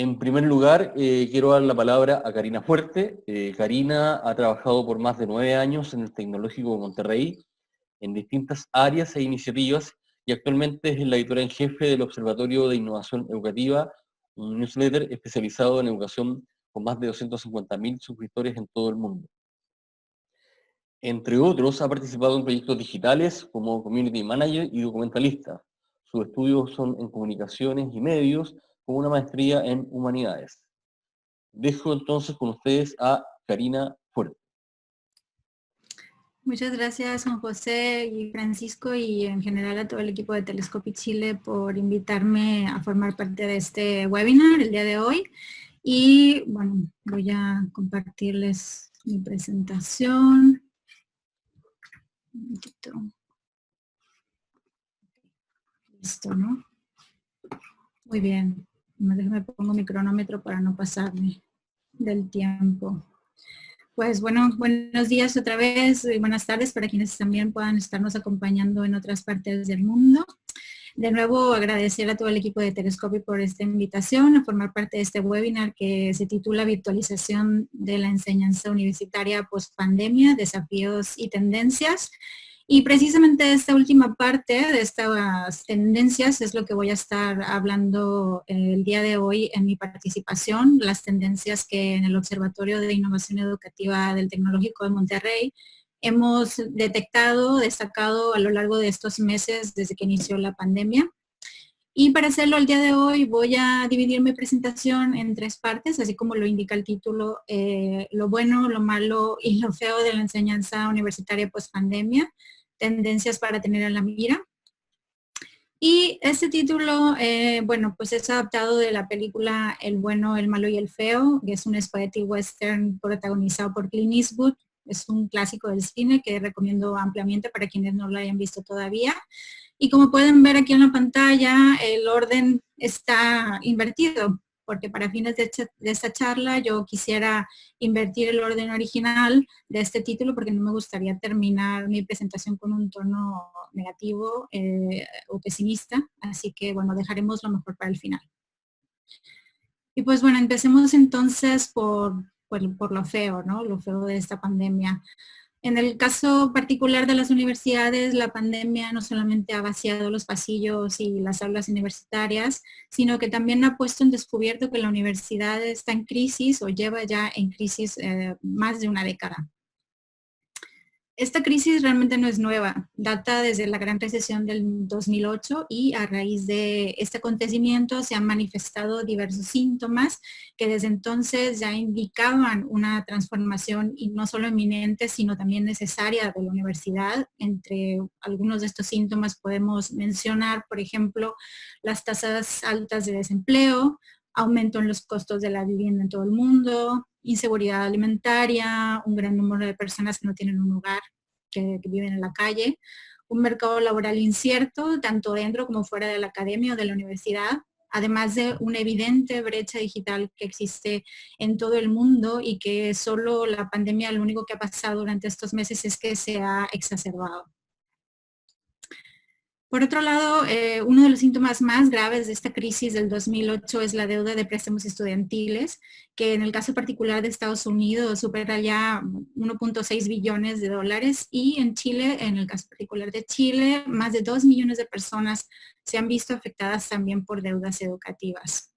En primer lugar, quiero dar la palabra a Karina Fuerte. Karina ha trabajado por más de 9 años en el Tecnológico de Monterrey, en distintas áreas e iniciativas, y actualmente es la editora en jefe del Observatorio de Innovación Educativa, un newsletter especializado en educación con más de 250.000 suscriptores en todo el mundo. Entre otros, ha participado en proyectos digitales como Community Manager y documentalista. Sus estudios son en comunicaciones y medios, con una maestría en humanidades. Dejo entonces con ustedes a Karina Fuerte. Muchas gracias, Juan José y Francisco, y en general a todo el equipo de Telescopic Chile por invitarme a formar parte de este webinar el día de hoy. Y bueno, voy a compartirles mi presentación. Un momentito. Listo, ¿no? Muy bien. Déjame pongo mi cronómetro para no pasarme del tiempo. Pues bueno, buenos días otra vez y buenas tardes para quienes también puedan estarnos acompañando en otras partes del mundo. De nuevo, agradecer a todo el equipo de Telescopic por esta invitación a formar parte de este webinar que se titula Virtualización de la enseñanza universitaria post-pandemia, desafíos y tendencias. Y precisamente esta última parte de estas tendencias es lo que voy a estar hablando el día de hoy en mi participación, las tendencias que en el Observatorio de Innovación Educativa del Tecnológico de Monterrey hemos detectado, destacado a lo largo de estos meses desde que inició la pandemia. Y para hacerlo el día de hoy voy a dividir mi presentación en 3 partes, así como lo indica el título, lo bueno, lo malo y lo feo de la enseñanza universitaria post-pandemia, tendencias para tener en la mira. Y este título, bueno, pues es adaptado de la película El bueno, el malo y el feo, que es un spaghetti western protagonizado por Clint Eastwood. Es un clásico del cine que recomiendo ampliamente para quienes no lo hayan visto todavía. Y como pueden ver aquí en la pantalla, el orden está invertido, porque para fines de esta charla yo quisiera invertir el orden original de este título porque no me gustaría terminar mi presentación con un tono negativo o pesimista. Así que bueno, dejaremos lo mejor para el final. Y pues bueno, empecemos entonces por lo feo, ¿no? Lo feo de esta pandemia. En el caso particular de las universidades, la pandemia no solamente ha vaciado los pasillos y las aulas universitarias, sino que también ha puesto en descubierto que la universidad está en crisis o lleva ya en crisis más de una década. Esta crisis realmente no es nueva, data desde la gran recesión del 2008 y a raíz de este acontecimiento se han manifestado diversos síntomas que desde entonces ya indicaban una transformación y no solo inminente, sino también necesaria de la universidad. Entre algunos de estos síntomas podemos mencionar, por ejemplo, las tasas altas de desempleo, aumento en los costos de la vivienda en todo el mundo, inseguridad alimentaria, un gran número de personas que no tienen un hogar, que viven en la calle, un mercado laboral incierto, tanto dentro como fuera de la academia o de la universidad, además de una evidente brecha digital que existe en todo el mundo y que solo la pandemia lo único que ha pasado durante estos meses es que se ha exacerbado. Por otro lado, uno de los síntomas más graves de esta crisis del 2008 es la deuda de préstamos estudiantiles, que en el caso particular de Estados Unidos supera ya 1.6 billones de dólares y en Chile, en el caso particular de Chile, más de 2 millones de personas se han visto afectadas también por deudas educativas.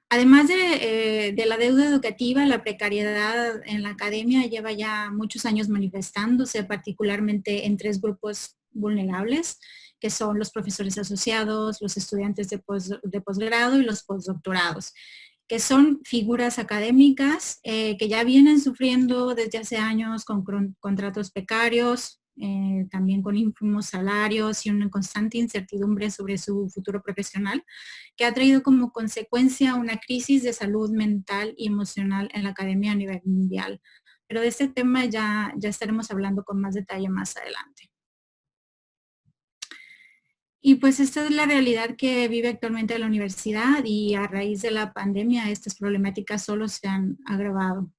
Además de la deuda educativa, la precariedad en la academia lleva ya muchos años manifestándose, particularmente en 3 grupos vulnerables, que son los profesores asociados, los estudiantes de posgrado y los postdoctorados, que son figuras académicas que ya vienen sufriendo desde hace años con contratos precarios, también con ínfimos salarios y una constante incertidumbre sobre su futuro profesional, que ha traído como consecuencia una crisis de salud mental y emocional en la academia a nivel mundial. Pero de este tema ya estaremos hablando con más detalle más adelante. Y pues esta es la realidad que vive actualmente la universidad y a raíz de la pandemia estas problemáticas solo se han agravado.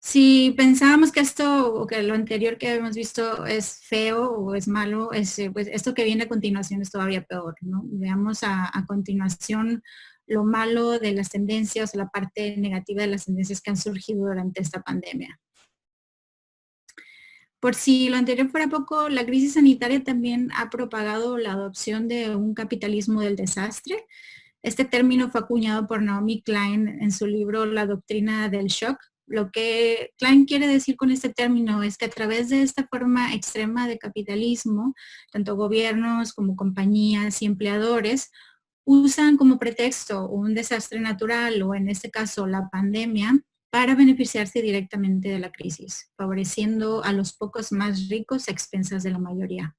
Si pensábamos que esto o que lo anterior que hemos visto es feo o es malo, pues esto que viene a continuación es todavía peor, ¿no? Veamos a continuación lo malo de las tendencias, la parte negativa de las tendencias que han surgido durante esta pandemia. Por si lo anterior fuera poco, la crisis sanitaria también ha propagado la adopción de un capitalismo del desastre. Este término fue acuñado por Naomi Klein en su libro La doctrina del shock. Lo que Klein quiere decir con este término es que a través de esta forma extrema de capitalismo, tanto gobiernos como compañías y empleadores usan como pretexto un desastre natural o en este caso la pandemia para beneficiarse directamente de la crisis, favoreciendo a los pocos más ricos a expensas de la mayoría.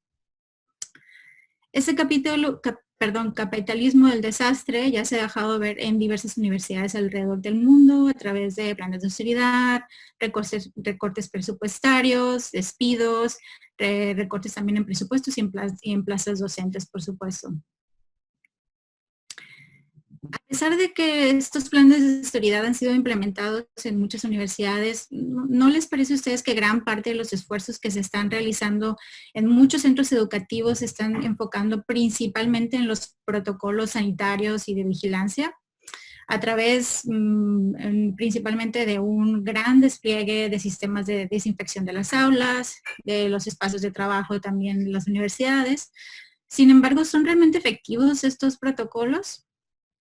Este capitalismo del desastre ya se ha dejado ver en diversas universidades alrededor del mundo a través de planes de austeridad, recortes presupuestarios, despidos, recortes también en presupuestos y en plazas docentes, por supuesto. A pesar de que estos planes de austeridad han sido implementados en muchas universidades, ¿no les parece a ustedes que gran parte de los esfuerzos que se están realizando en muchos centros educativos se están enfocando principalmente en los protocolos sanitarios y de vigilancia? A través principalmente de un gran despliegue de sistemas de desinfección de las aulas, de los espacios de trabajo también de las universidades. Sin embargo, ¿son realmente efectivos estos protocolos?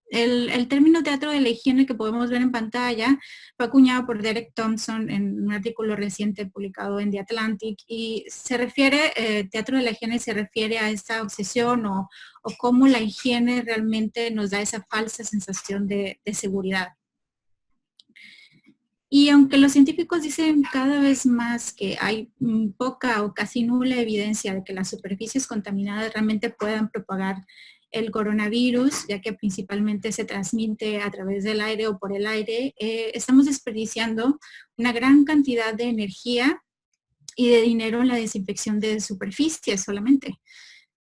El término teatro de la higiene que podemos ver en pantalla fue acuñado por Derek Thompson en un artículo reciente publicado en The Atlantic y se refiere, teatro de la higiene se refiere a esta obsesión o cómo la higiene realmente nos da esa falsa sensación de seguridad. Y aunque los científicos dicen cada vez más que hay poca o casi nula evidencia de que las superficies contaminadas realmente puedan propagar el coronavirus, ya que principalmente se transmite a través del aire o por el aire, estamos desperdiciando una gran cantidad de energía y de dinero en la desinfección de superficies solamente.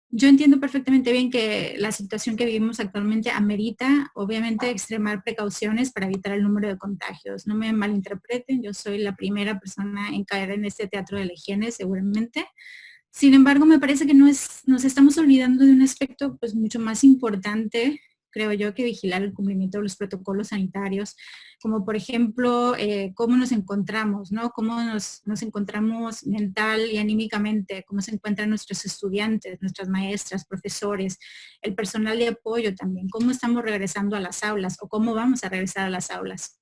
Yo entiendo perfectamente bien que la situación que vivimos actualmente amerita, obviamente, extremar precauciones para evitar el número de contagios. No me malinterpreten, yo soy la primera persona en caer en este teatro de la higiene, seguramente. Sin embargo, me parece que nos estamos olvidando de un aspecto pues, mucho más importante, creo yo, que vigilar el cumplimiento de los protocolos sanitarios, como por ejemplo, cómo nos encontramos, ¿no? Cómo nos encontramos mental y anímicamente, cómo se encuentran nuestros estudiantes, nuestras maestras, profesores, el personal de apoyo también, cómo estamos regresando a las aulas o cómo vamos a regresar a las aulas.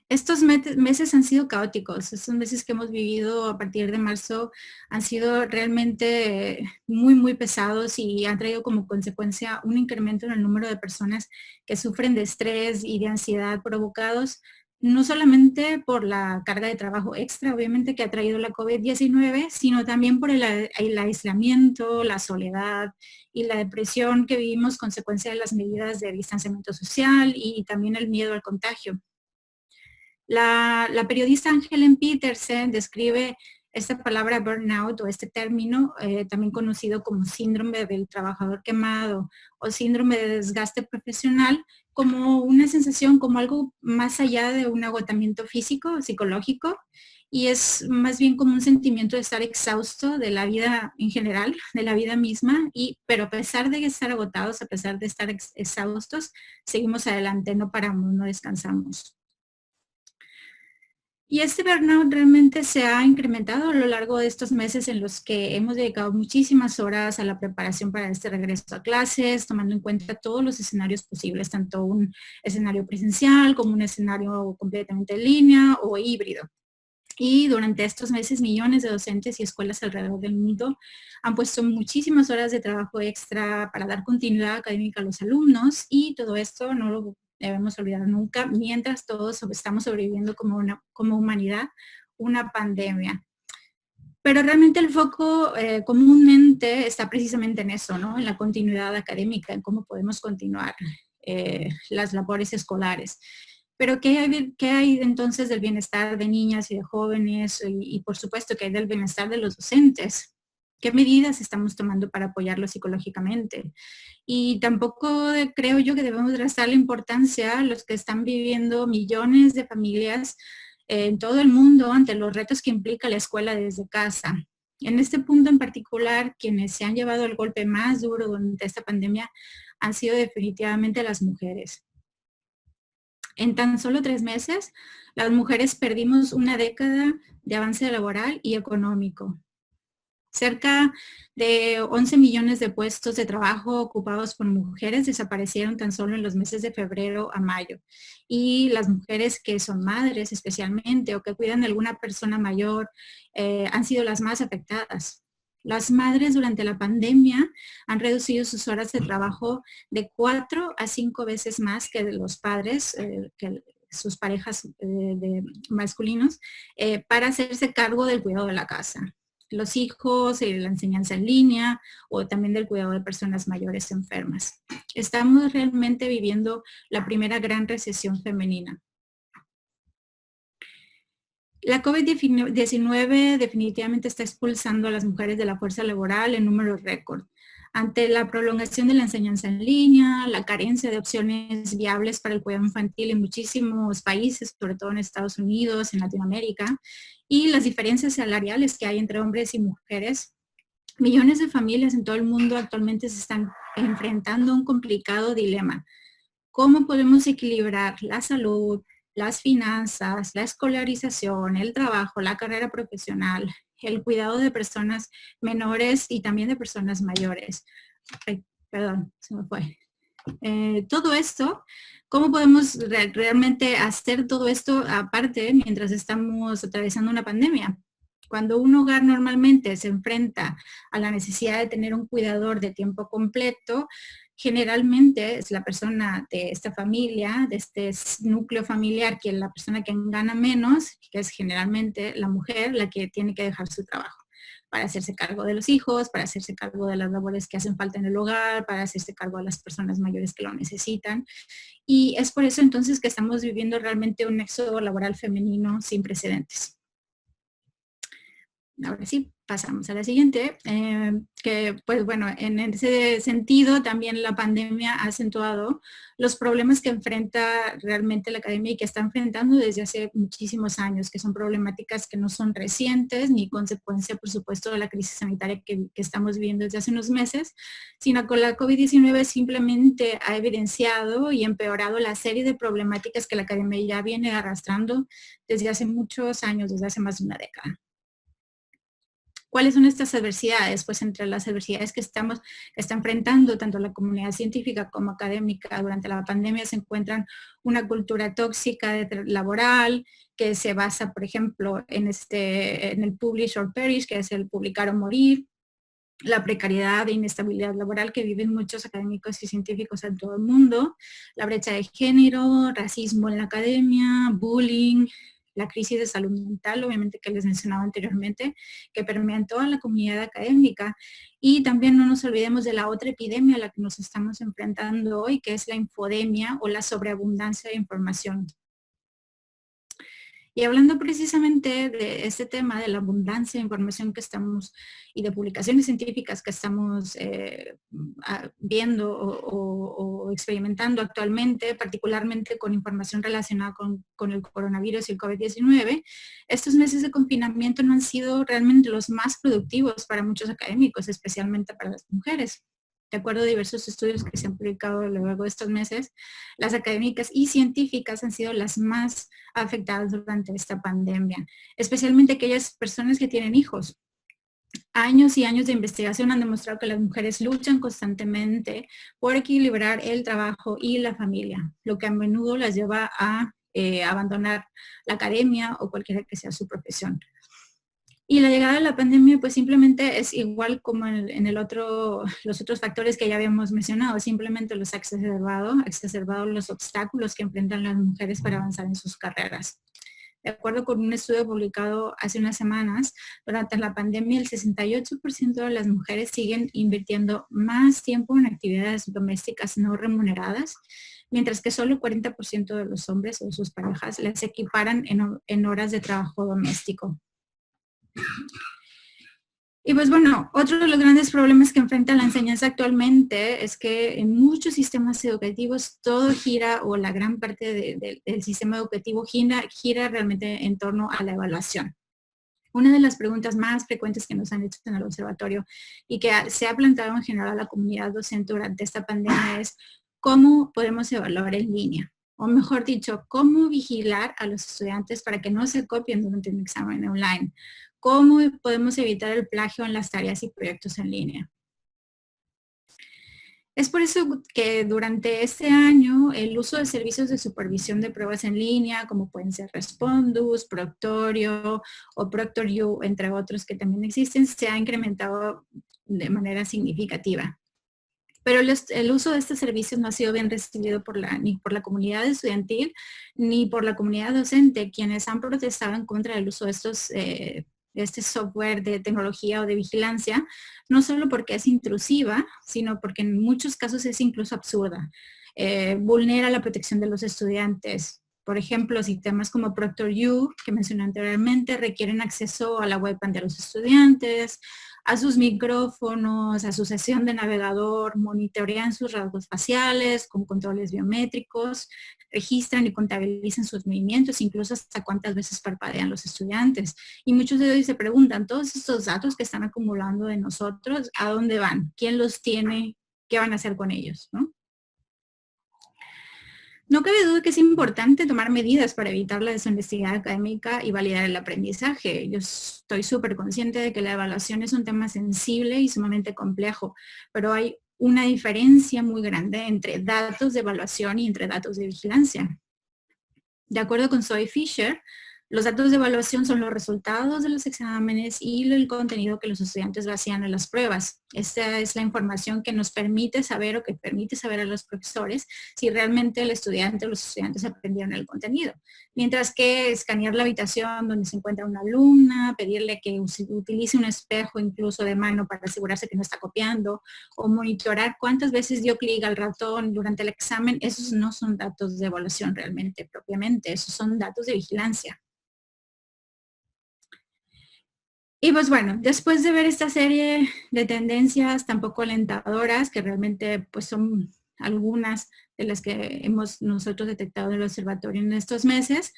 Estos meses han sido caóticos, estos meses que hemos vivido a partir de marzo han sido realmente muy, muy pesados y han traído como consecuencia un incremento en el número de personas que sufren de estrés y de ansiedad provocados no solamente por la carga de trabajo extra, obviamente, que ha traído la COVID-19, sino también por el aislamiento, la soledad y la depresión que vivimos consecuencia de las medidas de distanciamiento social y también el miedo al contagio. La periodista Helen Petersen describe esta palabra burnout o este término, también conocido como síndrome del trabajador quemado o síndrome de desgaste profesional, como una sensación, como algo más allá de un agotamiento físico o psicológico, y es más bien como un sentimiento de estar exhausto de la vida en general, de la vida misma, pero a pesar de estar agotados, a pesar de estar exhaustos, seguimos adelante, no paramos, no descansamos. Y este burnout realmente se ha incrementado a lo largo de estos meses en los que hemos dedicado muchísimas horas a la preparación para este regreso a clases, tomando en cuenta todos los escenarios posibles, tanto un escenario presencial como un escenario completamente en línea o híbrido. Y durante estos meses millones de docentes y escuelas alrededor del mundo han puesto muchísimas horas de trabajo extra para dar continuidad académica a los alumnos y todo esto no lo debemos olvidar nunca mientras todos estamos sobreviviendo como humanidad una pandemia. Pero realmente el foco comúnmente está precisamente en eso, ¿no? En la continuidad académica, en cómo podemos continuar las labores escolares. Pero ¿qué hay entonces del bienestar de niñas y de jóvenes y por supuesto que hay del bienestar de los docentes? ¿Qué medidas estamos tomando para apoyarlos psicológicamente? Y tampoco creo yo que debemos restarle importancia a los que están viviendo millones de familias en todo el mundo ante los retos que implica la escuela desde casa. En este punto en particular, quienes se han llevado el golpe más duro durante esta pandemia han sido definitivamente las mujeres. En tan solo 3 meses, las mujeres perdimos una década de avance laboral y económico. Cerca de 11 millones de puestos de trabajo ocupados por mujeres desaparecieron tan solo en los meses de febrero a mayo. Y las mujeres que son madres especialmente o que cuidan de alguna persona mayor han sido las más afectadas. Las madres durante la pandemia han reducido sus horas de trabajo de 4 a 5 veces más que de los padres, que sus parejas masculinos, para hacerse cargo del cuidado de la casa, los hijos, la enseñanza en línea o también del cuidado de personas mayores enfermas. Estamos realmente viviendo la primera gran recesión femenina. La COVID-19 definitivamente está expulsando a las mujeres de la fuerza laboral en números récord. Ante la prolongación de la enseñanza en línea, la carencia de opciones viables para el cuidado infantil en muchísimos países, sobre todo en Estados Unidos, en Latinoamérica, y las diferencias salariales que hay entre hombres y mujeres, millones de familias en todo el mundo actualmente se están enfrentando a un complicado dilema. ¿Cómo podemos equilibrar la salud, las finanzas, la escolarización, el trabajo, la carrera profesional, el cuidado de personas menores y también de personas mayores? Ay, perdón, se me fue. Todo esto, ¿cómo podemos realmente hacer todo esto aparte mientras estamos atravesando una pandemia? Cuando un hogar normalmente se enfrenta a la necesidad de tener un cuidador de tiempo completo, generalmente es la persona de esta familia, de este núcleo familiar, que es la persona que gana menos, que es generalmente la mujer, la que tiene que dejar su trabajo para hacerse cargo de los hijos, para hacerse cargo de las labores que hacen falta en el hogar, para hacerse cargo de las personas mayores que lo necesitan. Y es por eso entonces que estamos viviendo realmente un éxodo laboral femenino sin precedentes. Ahora sí, pasamos a la siguiente, que pues bueno, en ese sentido también la pandemia ha acentuado los problemas que enfrenta realmente la academia y que está enfrentando desde hace muchísimos años, que son problemáticas que no son recientes ni consecuencia, por supuesto, de la crisis sanitaria que estamos viviendo desde hace unos meses, sino que la COVID-19 simplemente ha evidenciado y empeorado la serie de problemáticas que la academia ya viene arrastrando desde hace muchos años, desde hace más de una década. ¿Cuáles son estas adversidades? Pues entre las adversidades que está enfrentando tanto la comunidad científica como académica durante la pandemia se encuentran una cultura tóxica laboral que se basa, por ejemplo, en el publish or perish, que es el publicar o morir, la precariedad e inestabilidad laboral que viven muchos académicos y científicos en todo el mundo, la brecha de género, racismo en la academia, bullying, la crisis de salud mental, obviamente que les mencionaba anteriormente, que permea en toda la comunidad académica. Y también no nos olvidemos de la otra epidemia a la que nos estamos enfrentando hoy, que es la infodemia o la sobreabundancia de información. Y hablando precisamente de este tema de la abundancia de información que estamos y de publicaciones científicas que estamos viendo o experimentando actualmente, particularmente con información relacionada con el coronavirus y el COVID-19, estos meses de confinamiento no han sido realmente los más productivos para muchos académicos, especialmente para las mujeres. De acuerdo a diversos estudios que se han publicado a lo largo de estos meses, las académicas y científicas han sido las más afectadas durante esta pandemia, especialmente aquellas personas que tienen hijos. Años y años de investigación han demostrado que las mujeres luchan constantemente por equilibrar el trabajo y la familia, lo que a menudo las lleva a abandonar la academia o cualquiera que sea su profesión. Y la llegada de la pandemia pues simplemente es igual como los otros factores que ya habíamos mencionado, simplemente los ha exacerbado los obstáculos que enfrentan las mujeres para avanzar en sus carreras. De acuerdo con un estudio publicado hace unas semanas, durante la pandemia el 68% de las mujeres siguen invirtiendo más tiempo en actividades domésticas no remuneradas, mientras que solo el 40% de los hombres o sus parejas les equiparan en horas de trabajo doméstico. Y pues bueno, otro de los grandes problemas que enfrenta la enseñanza actualmente es que en muchos sistemas educativos todo gira, o la gran parte del sistema educativo gira realmente en torno a la evaluación. Una de las preguntas más frecuentes que nos han hecho en el observatorio y que se ha planteado en general a la comunidad docente durante esta pandemia es ¿cómo podemos evaluar en línea? O mejor dicho, ¿cómo vigilar a los estudiantes para que no se copien durante un examen online? ¿Cómo podemos evitar el plagio en las tareas y proyectos en línea? Es por eso que durante este año el uso de servicios de supervisión de pruebas en línea, como pueden ser Respondus, Proctorio o ProctorU, entre otros que también existen, se ha incrementado de manera significativa. Pero el uso de estos servicios no ha sido bien recibido ni por la comunidad estudiantil ni por la comunidad docente, quienes han protestado en contra del uso de este software de tecnología o de vigilancia, no solo porque es intrusiva, sino porque en muchos casos es incluso absurda. Vulnera la protección de los estudiantes. Por ejemplo, sistemas como ProctorU, que mencioné anteriormente, requieren acceso a la webcam de los estudiantes, a sus micrófonos, a su sesión de navegador, monitorean sus rasgos faciales con controles biométricos, registran y contabilizan sus movimientos, incluso hasta cuántas veces parpadean los estudiantes. Y muchos de ellos se preguntan, todos estos datos que están acumulando de nosotros, ¿a dónde van? ¿Quién los tiene? ¿Qué van a hacer con ellos? ¿No? No cabe duda que es importante tomar medidas para evitar la deshonestidad académica y validar el aprendizaje. Yo estoy súper consciente de que la evaluación es un tema sensible y sumamente complejo, pero hay una diferencia muy grande entre datos de evaluación y entre datos de vigilancia. De acuerdo con Zoe Fisher, los datos de evaluación son los resultados de los exámenes y el contenido que los estudiantes vacían en las pruebas. Esta es la información que nos permite saber o que permite saber a los profesores si realmente el estudiante o los estudiantes aprendieron el contenido. Mientras que escanear la habitación donde se encuentra una alumna, pedirle que utilice un espejo incluso de mano para asegurarse que no está copiando, o monitorar cuántas veces dio clic al ratón durante el examen, esos no son datos de evaluación realmente propiamente, esos son datos de vigilancia. Y pues bueno, después de ver esta serie de tendencias tan poco alentadoras, que realmente pues son algunas de las que hemos nosotros detectado en el observatorio en estos meses,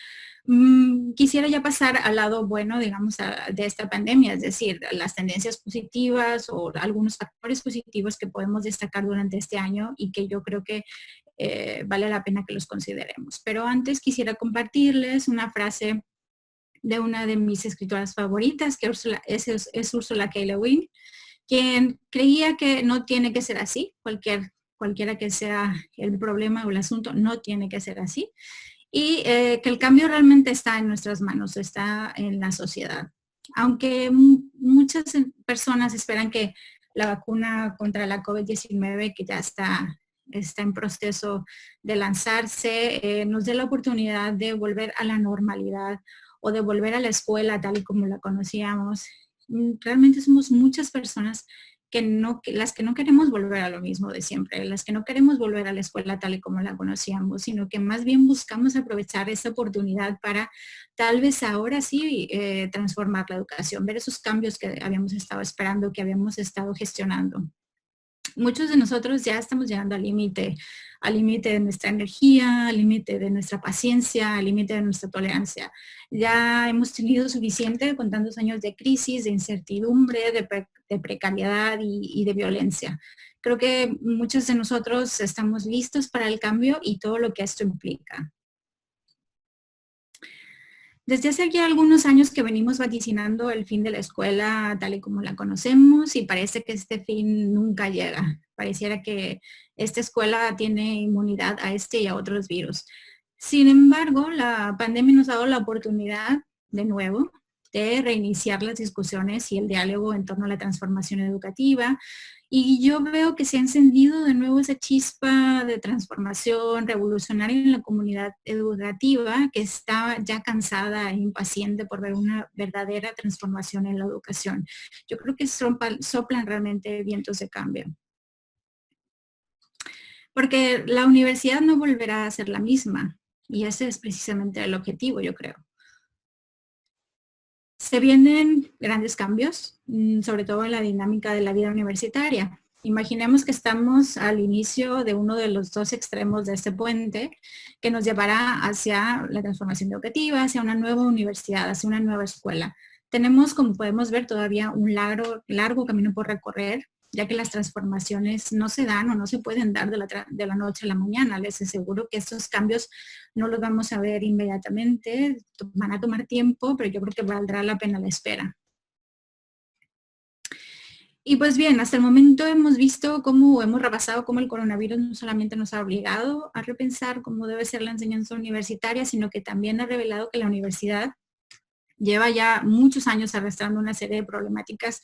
quisiera ya pasar al lado bueno, digamos, de esta pandemia, es decir, las tendencias positivas o algunos factores positivos que podemos destacar durante este año y que yo creo que vale la pena que los consideremos. Pero antes quisiera compartirles una frase de una de mis escritoras favoritas, que es Ursula K. Le Guin, quien creía que no tiene que ser así, cualquiera que sea el problema o el asunto, no tiene que ser así, y que el cambio realmente está en nuestras manos, está en la sociedad. Aunque muchas personas esperan que la vacuna contra la COVID-19, que ya está en proceso de lanzarse, nos dé la oportunidad de volver a la normalidad o de volver a la escuela tal y como la conocíamos. Realmente somos muchas personas las que no queremos volver a lo mismo de siempre, las que no queremos volver a la escuela tal y como la conocíamos, sino que más bien buscamos aprovechar esta oportunidad para tal vez ahora sí transformar la educación, ver esos cambios que habíamos estado esperando, que habíamos estado gestionando. Muchos de nosotros ya estamos llegando al límite de nuestra energía, al límite de nuestra paciencia, al límite de nuestra tolerancia. Ya hemos tenido suficiente con tantos años de crisis, de incertidumbre, de precariedad y de violencia. Creo que muchos de nosotros estamos listos para el cambio y todo lo que esto implica. Desde hace ya algunos años que venimos vaticinando el fin de la escuela tal y como la conocemos y parece que este fin nunca llega. Pareciera que esta escuela tiene inmunidad a este y a otros virus. Sin embargo, la pandemia nos ha dado la oportunidad de nuevo de reiniciar las discusiones y el diálogo en torno a la transformación educativa. Y yo veo que se ha encendido de nuevo esa chispa de transformación revolucionaria en la comunidad educativa que está ya cansada e impaciente por ver una verdadera transformación en la educación. Yo creo que soplan realmente vientos de cambio. Porque la universidad no volverá a ser la misma y ese es precisamente el objetivo, yo creo. Se vienen grandes cambios, sobre todo en la dinámica de la vida universitaria. Imaginemos que estamos al inicio de uno de los dos extremos de este puente que nos llevará hacia la transformación educativa, hacia una nueva universidad, hacia una nueva escuela. Tenemos, como podemos ver, todavía un largo camino por recorrer, ya que las transformaciones no se dan o no se pueden dar de la noche a la mañana. Les aseguro que estos cambios no los vamos a ver inmediatamente, van a tomar tiempo, pero yo creo que valdrá la pena la espera. Y pues bien, hasta el momento hemos visto cómo hemos repasado cómo el coronavirus no solamente nos ha obligado a repensar cómo debe ser la enseñanza universitaria, sino que también ha revelado que la universidad lleva ya muchos años arrastrando una serie de problemáticas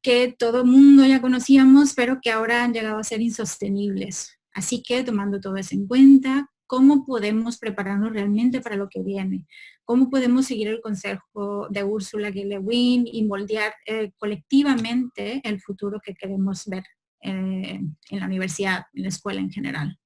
que todo el mundo ya conocíamos, pero que ahora han llegado a ser insostenibles. Así que, tomando todo eso en cuenta, ¿cómo podemos prepararnos realmente para lo que viene? ¿Cómo podemos seguir el consejo de Ursula K. Le Guin y moldear colectivamente el futuro que queremos ver en la universidad, en la escuela en general?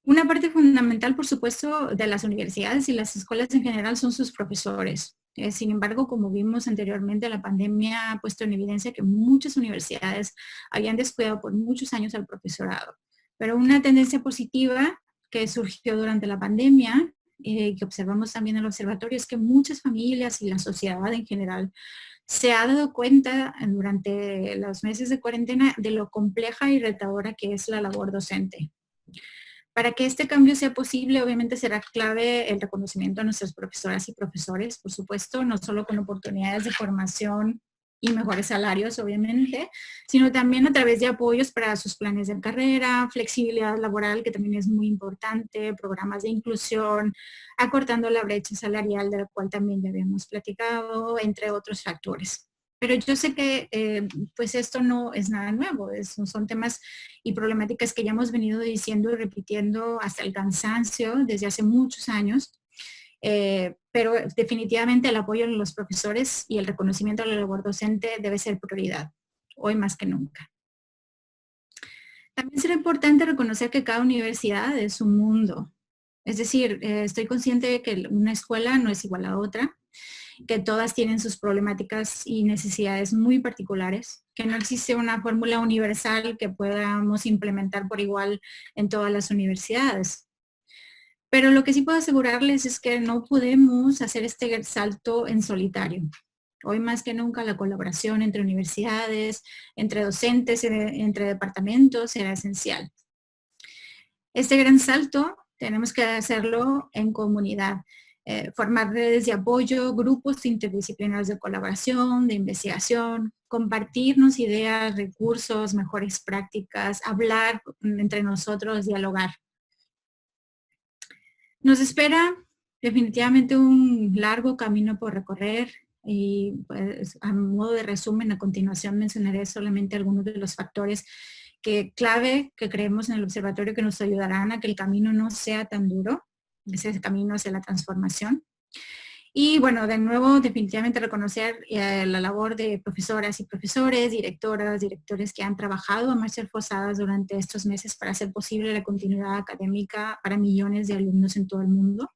Una parte fundamental, por supuesto, de las universidades y las escuelas en general son sus profesores. Sin embargo, como vimos anteriormente, la pandemia ha puesto en evidencia que muchas universidades habían descuidado por muchos años al profesorado. Pero una tendencia positiva que surgió durante la pandemia, que observamos también en el observatorio, es que muchas familias y la sociedad en general se ha dado cuenta durante los meses de cuarentena de lo compleja y retadora que es la labor docente. Para que este cambio sea posible, obviamente será clave el reconocimiento a nuestras profesoras y profesores, por supuesto, no solo con oportunidades de formación y mejores salarios, obviamente, sino también a través de apoyos para sus planes de carrera, flexibilidad laboral, que también es muy importante, programas de inclusión, acortando la brecha salarial, de la cual también ya habíamos platicado, entre otros factores. Pero yo sé que pues esto no es nada nuevo, son temas y problemáticas que ya hemos venido diciendo y repitiendo hasta el cansancio desde hace muchos años, pero definitivamente el apoyo de los profesores y el reconocimiento a la labor docente debe ser prioridad, hoy más que nunca. También será importante reconocer que cada universidad es un mundo, es decir, estoy consciente de que una escuela no es igual a otra, que todas tienen sus problemáticas y necesidades muy particulares, que no existe una fórmula universal que podamos implementar por igual en todas las universidades. Pero lo que sí puedo asegurarles es que no podemos hacer este salto en solitario. Hoy más que nunca la colaboración entre universidades, entre docentes, entre departamentos será esencial. Este gran salto tenemos que hacerlo en comunidad. Formar redes de apoyo, grupos interdisciplinarios de colaboración, de investigación, compartirnos ideas, recursos, mejores prácticas, hablar entre nosotros, dialogar. Nos espera definitivamente un largo camino por recorrer y pues, a modo de resumen, a continuación mencionaré solamente algunos de los factores clave que creemos en el observatorio que nos ayudarán a que el camino no sea tan duro, ese camino hacia la transformación. Y bueno, de nuevo, definitivamente reconocer la labor de profesoras y profesores, directoras, directores que han trabajado a marchas forzadas durante estos meses para hacer posible la continuidad académica para millones de alumnos en todo el mundo.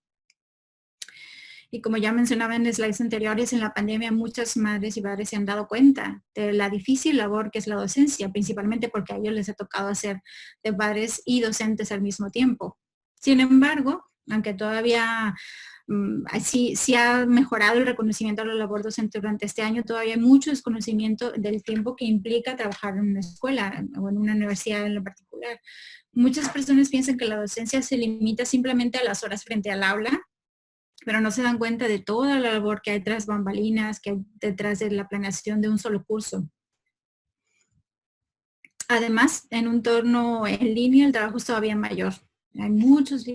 Y como ya mencionaba en slides anteriores, en la pandemia muchas madres y padres se han dado cuenta de la difícil labor que es la docencia, principalmente porque a ellos les ha tocado hacer de padres y docentes al mismo tiempo. Sin embargo, aunque todavía sí ha mejorado el reconocimiento a la labor docente durante este año, todavía hay mucho desconocimiento del tiempo que implica trabajar en una escuela o en una universidad en lo particular. Muchas personas piensan que la docencia se limita simplemente a las horas frente al aula, pero no se dan cuenta de toda la labor que hay tras bambalinas, que hay detrás de la planeación de un solo curso. Además, en un entorno en línea, el trabajo es todavía mayor. Hay muchos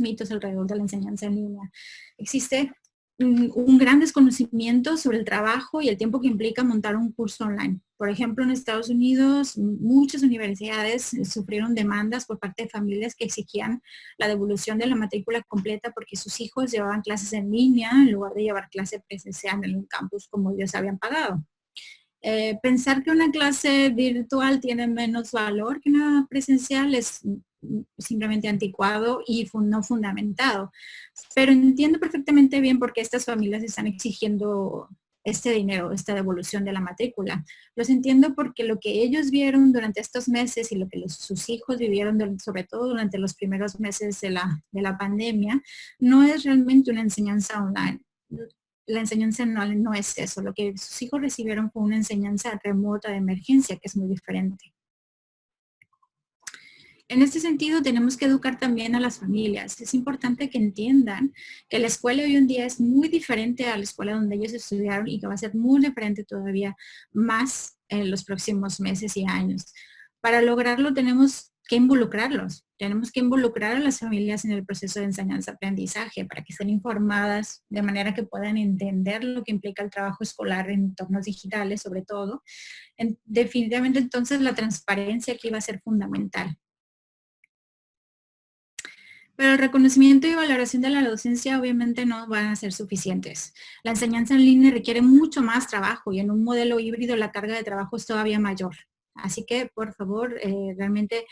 mitos alrededor de la enseñanza en línea. Existe un gran desconocimiento sobre el trabajo y el tiempo que implica montar un curso online. Por ejemplo, en Estados Unidos, muchas universidades sufrieron demandas por parte de familias que exigían la devolución de la matrícula completa porque sus hijos llevaban clases en línea en lugar de llevar clase presencial en un campus como ellos habían pagado. Pensar que una clase virtual tiene menos valor que una presencial es simplemente anticuado y no fundamentado. Pero entiendo perfectamente bien por qué estas familias están exigiendo este dinero, esta devolución de la matrícula. Los entiendo porque lo que ellos vieron durante estos meses y lo que sus hijos vivieron, sobre todo durante los primeros meses de la pandemia, no es realmente una enseñanza online. La enseñanza no es eso. Lo que sus hijos recibieron fue una enseñanza remota de emergencia, que es muy diferente. En este sentido, tenemos que educar también a las familias. Es importante que entiendan que la escuela hoy en día es muy diferente a la escuela donde ellos estudiaron y que va a ser muy diferente todavía más en los próximos meses y años. Para lograrlo tenemos que involucrarlos. Tenemos que involucrar a las familias en el proceso de enseñanza-aprendizaje para que estén informadas de manera que puedan entender lo que implica el trabajo escolar en entornos digitales, sobre todo. Definitivamente, entonces, la transparencia aquí va a ser fundamental. Pero el reconocimiento y valoración de la docencia obviamente no van a ser suficientes. La enseñanza en línea requiere mucho más trabajo y en un modelo híbrido la carga de trabajo es todavía mayor. Así que, por favor, realmente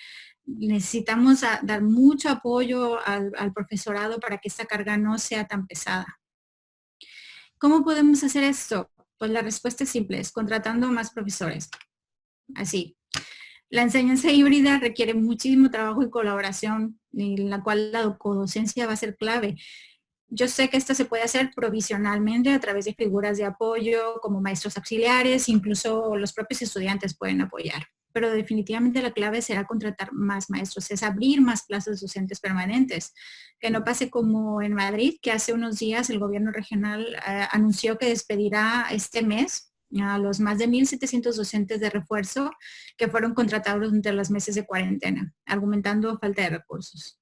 necesitamos dar mucho apoyo al profesorado para que esta carga no sea tan pesada. ¿Cómo podemos hacer esto? Pues la respuesta es simple, es contratando más profesores. Así. La enseñanza híbrida requiere muchísimo trabajo y colaboración, en la cual la codocencia va a ser clave. Yo sé que esto se puede hacer provisionalmente a través de figuras de apoyo como maestros auxiliares, incluso los propios estudiantes pueden apoyar. Pero definitivamente la clave será contratar más maestros, es abrir más plazas docentes permanentes. Que no pase como en Madrid, que hace unos días el gobierno regional anunció que despedirá este mes a los más de 1,700 docentes de refuerzo que fueron contratados durante los meses de cuarentena, argumentando falta de recursos.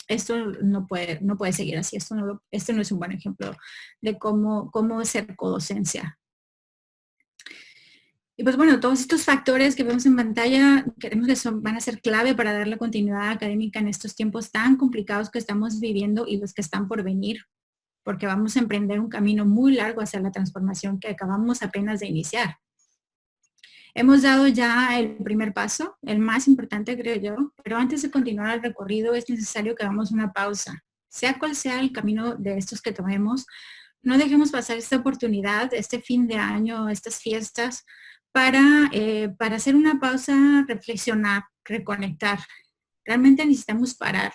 Esto no puede seguir así. Esto no es un buen ejemplo de cómo hacer codocencia. Y pues bueno, todos estos factores que vemos en pantalla, creemos que van a ser clave para dar la continuidad académica en estos tiempos tan complicados que estamos viviendo y los que están por venir, porque vamos a emprender un camino muy largo hacia la transformación que acabamos apenas de iniciar. Hemos dado ya el primer paso, el más importante creo yo, pero antes de continuar el recorrido es necesario que hagamos una pausa. Sea cual sea el camino de estos que tomemos, no dejemos pasar esta oportunidad, este fin de año, estas fiestas, para hacer una pausa, reflexionar, reconectar. Realmente necesitamos parar.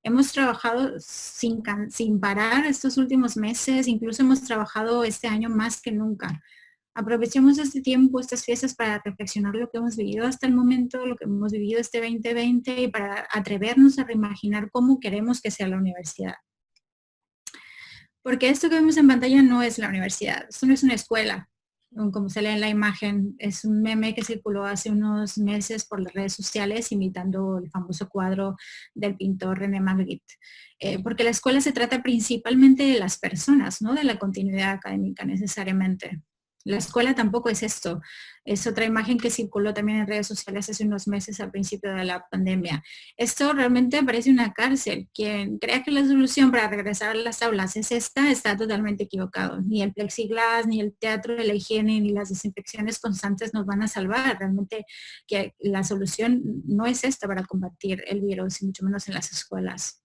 Hemos trabajado sin parar estos últimos meses, incluso hemos trabajado este año más que nunca. Aprovechemos este tiempo, estas fiestas, para reflexionar lo que hemos vivido hasta el momento, lo que hemos vivido este 2020 y para atrevernos a reimaginar cómo queremos que sea la universidad. Porque esto que vemos en pantalla no es la universidad, esto no es una escuela, como se lee en la imagen. Es un meme que circuló hace unos meses por las redes sociales imitando el famoso cuadro del pintor René Magritte. Porque la escuela se trata principalmente de las personas, no de la continuidad académica necesariamente. La escuela tampoco es esto. Es otra imagen que circuló también en redes sociales hace unos meses al principio de la pandemia. Esto realmente parece una cárcel. Quien crea que la solución para regresar a las aulas es esta, está totalmente equivocado. Ni el plexiglas, ni el teatro de la higiene, ni las desinfecciones constantes nos van a salvar. Realmente que la solución no es esta para combatir el virus, y mucho menos en las escuelas.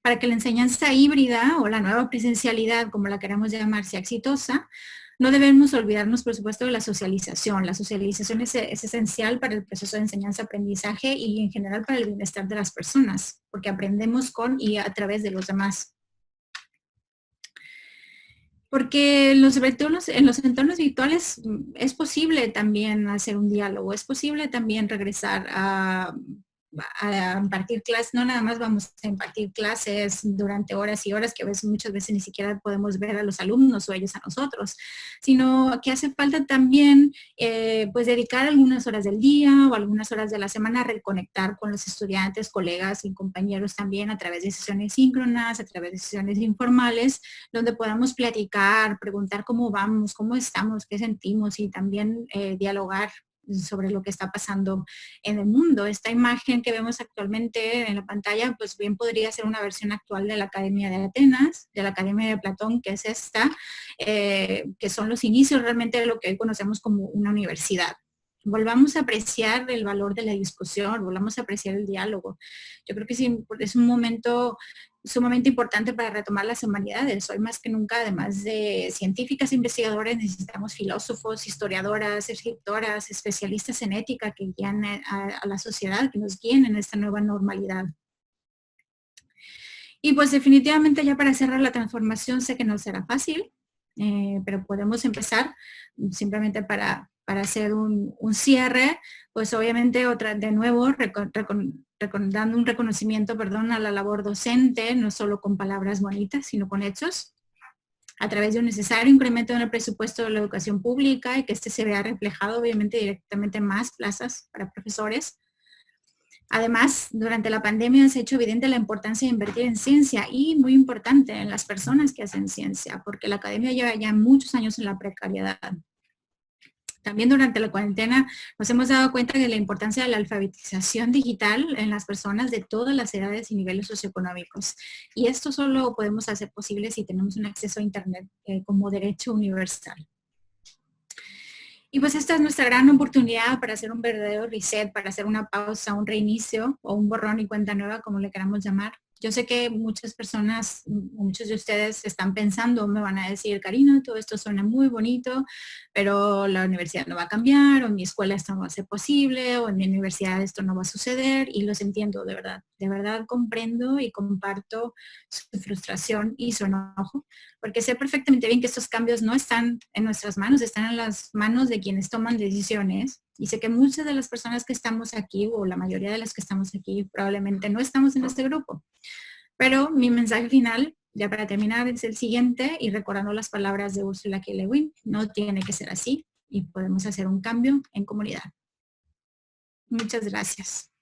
Para que la enseñanza híbrida o la nueva presencialidad, como la queramos llamar, sea exitosa, no debemos olvidarnos, por supuesto, de la socialización. La socialización es esencial para el proceso de enseñanza-aprendizaje y en general para el bienestar de las personas, porque aprendemos con y a través de los demás. Porque en los entornos virtuales es posible también hacer un diálogo, es posible también regresar a impartir clases. No nada más vamos a impartir clases durante horas y horas, que muchas veces ni siquiera podemos ver a los alumnos o ellos a nosotros, sino que hace falta también pues dedicar algunas horas del día o algunas horas de la semana a reconectar con los estudiantes, colegas y compañeros también a través de sesiones síncronas, a través de sesiones informales, donde podamos platicar, preguntar cómo vamos, cómo estamos, qué sentimos y también dialogar sobre lo que está pasando en el mundo. Esta imagen que vemos actualmente en la pantalla, pues bien podría ser una versión actual de la Academia de Atenas, de la Academia de Platón, que es esta, que son los inicios realmente de lo que hoy conocemos como una universidad. Volvamos a apreciar el valor de la discusión, volvamos a apreciar el diálogo. Yo creo que sí, es un momento sumamente importante para retomar las humanidades. Hoy más que nunca, además de científicas e investigadores, necesitamos filósofos, historiadoras, escritoras, especialistas en ética que guían a la sociedad, que nos guíen en esta nueva normalidad. Y pues definitivamente ya para cerrar la transformación, sé que no será fácil, pero podemos empezar simplemente para hacer un cierre, pues obviamente de nuevo dando un reconocimiento, a la labor docente, no solo con palabras bonitas, sino con hechos, a través de un necesario incremento en el presupuesto de la educación pública y que este se vea reflejado obviamente directamente en más plazas para profesores. Además, durante la pandemia se ha hecho evidente la importancia de invertir en ciencia y muy importante en las personas que hacen ciencia, porque la academia lleva ya muchos años en la precariedad. También durante la cuarentena nos hemos dado cuenta de la importancia de la alfabetización digital en las personas de todas las edades y niveles socioeconómicos. Y esto solo podemos hacer posible si tenemos un acceso a Internet como derecho universal. Y pues esta es nuestra gran oportunidad para hacer un verdadero reset, para hacer una pausa, un reinicio o un borrón y cuenta nueva, como le queramos llamar. Yo sé que muchas personas, muchos de ustedes están pensando, me van a decir, Karina, todo esto suena muy bonito, pero la universidad no va a cambiar, o en mi escuela esto no va a ser posible, o en mi universidad esto no va a suceder, y los entiendo de verdad comprendo y comparto su frustración y su enojo, porque sé perfectamente bien que estos cambios no están en nuestras manos, están en las manos de quienes toman decisiones. Y sé que muchas de las personas que estamos aquí, o la mayoría de las que estamos aquí, probablemente no estamos en este grupo. Pero mi mensaje final, ya para terminar, es el siguiente, y recordando las palabras de Ursula K. Le Guin: no tiene que ser así, y podemos hacer un cambio en comunidad. Muchas gracias.